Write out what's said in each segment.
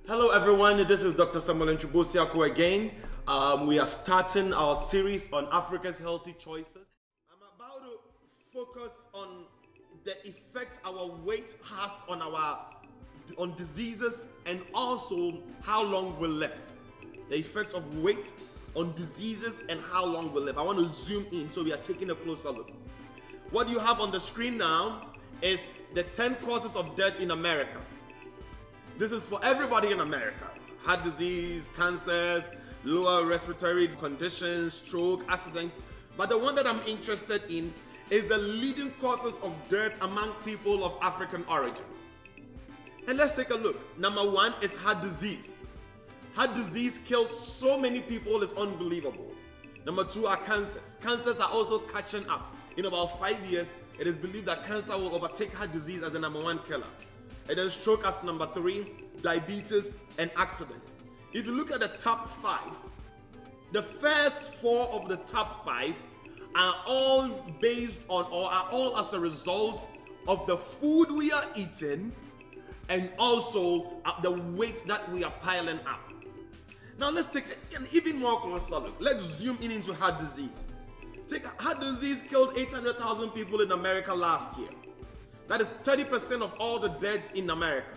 Hello everyone, this is Dr. Antwi-boasiako again. We are starting our series on Africa's healthy choices. I'm about to focus on the effect our weight has on diseases and also how long we'll live. The effect of weight on diseases and how long we'll live. I want to zoom in so we are taking a closer look. What you have on the screen now is the 10 causes of death in America. This is for everybody in America. Heart disease, cancers, lower respiratory conditions, stroke, accidents. But the one that I'm interested in is the leading causes of death among people of African origin. And let's take a look. Number one is heart disease. Heart disease kills so many people, it's unbelievable. Number two are cancers. Cancers are also catching up. In about 5 years, it is believed that cancer will overtake heart disease as the number one killer. And then stroke as number 3, diabetes, and accident. If you look at the top 5, the first 4 of the top 5 are all based on or are all as a result of the food we are eating and also the weight that we are piling up. Now let's take an even more closer look. Let's zoom in into heart disease. Heart disease killed 800,000 people in America last year. That is 30% of all the deaths in America.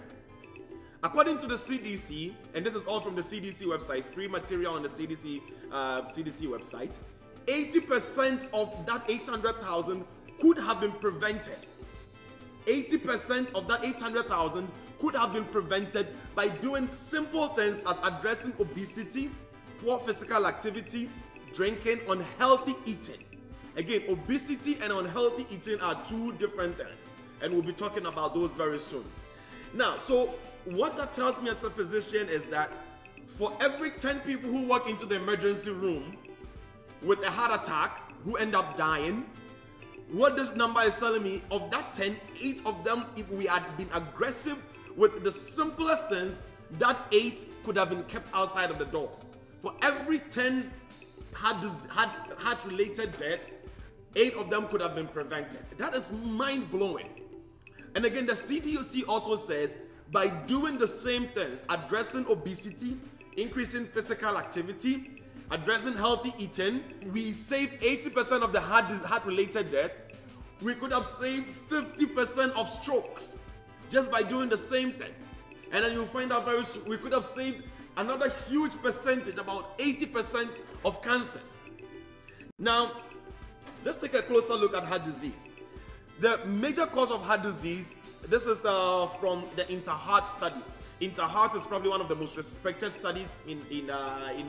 According to the CDC, and this is all from the CDC website, free material on the CDC website, 80% of that 800,000 could have been prevented. 80% of that 800,000 could have been prevented by doing simple things as addressing obesity, poor physical activity, drinking, unhealthy eating. Again, obesity and unhealthy eating are two different things. And we'll be talking about those very soon. Now, so what that tells me as a physician is that for every 10 people who walk into the emergency room with a heart attack who end up dying, what this number is telling me, of that 10, 8 of them, if we had been aggressive with the simplest things, that 8 could have been kept outside of the door. For every 10 heart-related death, 8 of them could have been prevented. That is mind-blowing. And again, the CDC also says by doing the same things, addressing obesity, increasing physical activity, addressing healthy eating, we save 80% of the heart-related death. We could have saved 50% of strokes just by doing the same thing. And then you'll find out very soon, we could have saved another huge percentage, about 80% of cancers. Now, let's take a closer look at heart disease. The major cause of heart disease, this is from the InterHeart study. InterHeart is probably one of the most respected studies in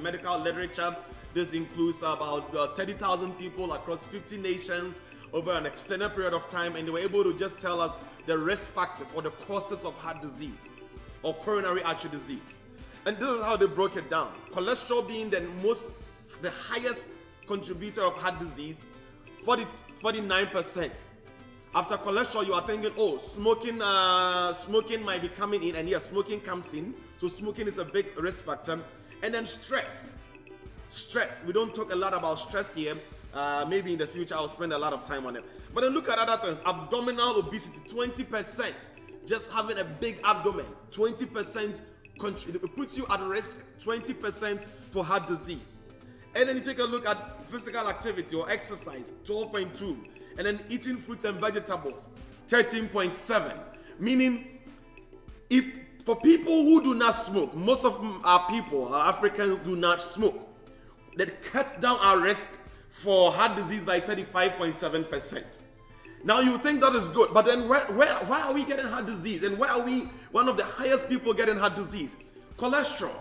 medical literature. This includes about 30,000 people across 50 nations over an extended period of time, and they were able to just tell us the risk factors or the causes of heart disease or coronary artery disease. And this is how they broke it down. Cholesterol being the highest contributor of heart disease, 49%. After cholesterol, you are thinking, oh, smoking might be coming in, and yes, smoking comes in. So smoking is a big risk factor. And then stress. Stress. We don't talk a lot about stress here. Maybe in the future I'll spend a lot of time on it. But then look at other things. Abdominal obesity, 20%. Just having a big abdomen, 20% it puts you at risk, 20% for heart disease. And then you take a look at physical activity or exercise, 12.2. And then eating fruits and vegetables, 13.7. Meaning, if for people who do not smoke, most of our people, our Africans, do not smoke, that cuts down our risk for heart disease by 35.7%. Now you think that is good, but then why are we getting heart disease? And why are we one of the highest people getting heart disease? Cholesterol,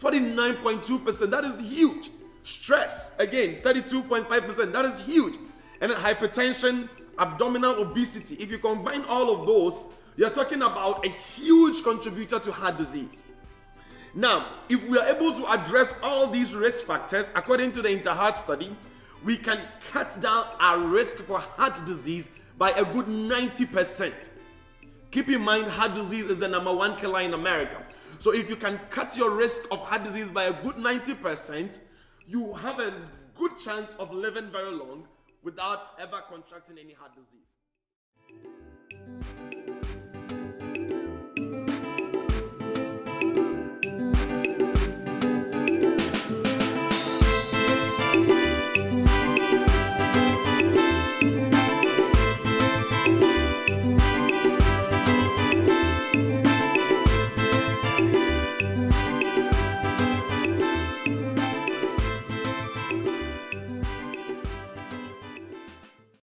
49.2%. That is huge. Stress, again, 32.5%. That is huge. And then hypertension, abdominal obesity, if you combine all of those, you're talking about a huge contributor to heart disease. Now, if we are able to address all these risk factors, according to the InterHeart study, we can cut down our risk for heart disease by a good 90%. Keep in mind, heart disease is the #1 killer in America. So if you can cut your risk of heart disease by a good 90%, you have a good chance of living very long without ever contracting any heart disease.